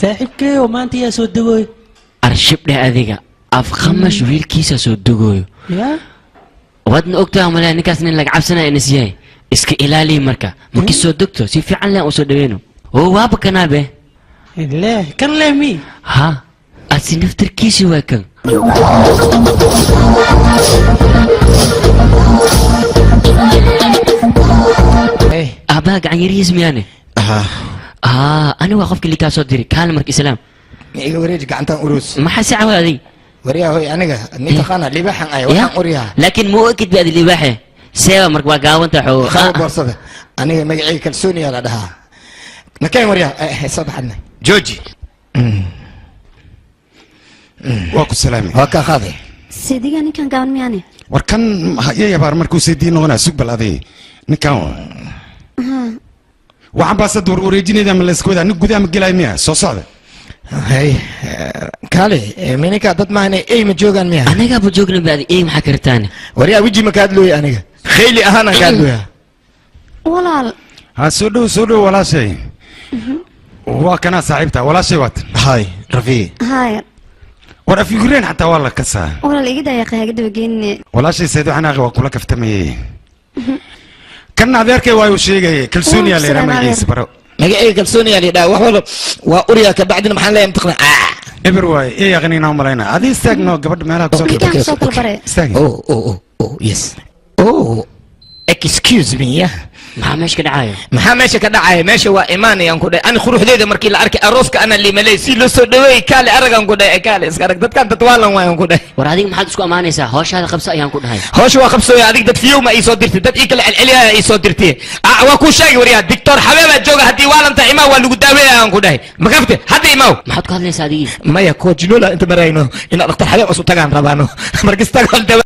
صاحبك وما أنت يا سودوي أرشب لي أذيك أفخمش ويل كيسة سودوي يا ودنا أكتر عملا نكاسن لك عبسنا إنسياي إسك إلالي مركا مكي سودكتو سي في عنا وسودوينو هو وابا كنا به لا كان لا مي ها أسنفتر كيسي واكن أباك عن يريز مياني أنا واقفك اللي كاسو ديري كان مرك إسلام إيه وريج قعنتان أروس ما حسي عوالي وريها هوي أنا نتقانا اللي بحن أي وحن أوريها لكن مو أكيد بهذه اللي بحه سيوا مرك واقاون تحو خالد برصده أنا مقعي كلسوني على دها نكاين وريها صبح عنا جوجي واكو سلامي هكا خاضي سيدي أنا كان قاون مياني warkan ya baar markuu seediin noqonaa sug bal aday ninkan waxaan baa sad wareejinayda ma la isku wadaa nin gudaha ma gelay miya soo socda هاي كالي مينيكا ضد معنا اي مجوغان ميها أنا قابل جوجنا بعد إيه محكرتاني وريها وجي مكادلوي أنا خيلي أهانا كادلوي ولا ha soo dhow walaashay waa kana saaxiibta walaashay waat هاي رفيق هاي war afigureen xataa waa la kasaa ولا اللي قد يا أخي قد بجيني walaashay sayid waxaan aqi waa kula kaftamayay kan adeerkay waa uu sheegay kalsooniya leeyahay magaciisa baro مقعي كلسوني اللي دا وحول وأوريها كبعدين محل لا يمتقنا eber waay ee yaqaaniina malayna adii istaagno gabadha meelaha ku soo كان صوت البري istaag أوه يس أوه excuse me يا ما ماشي كده عايو maxaa meesha ka dhacaya meesha waa imaanay aan ku dhahay ani quruxdeeda markii la arkay arooska ana liimalay si loo soo dhaweey kaale aragan ku dhahay kaale iska arag dadkan dadwaalan waan ku dhahay war adiga maxaad isku amaanaysaa hawshaada qabso ayaan ku dhahay hawsha waa qabsooya adig dad fiyow ma ii soo dirtay dad ii kala celceliyaa ii soo dirtay waa ku sheegi wariyaa doctor xabeeba jooga hadii waalanta imaa waa lagu daaweeyaa aan ku dhahay ma gafte hadda imaaw maxaad ku hadlaysaa adigii maya coach lola inta marayno ina dhaqtar xabeeb asu tagaan rabaano markista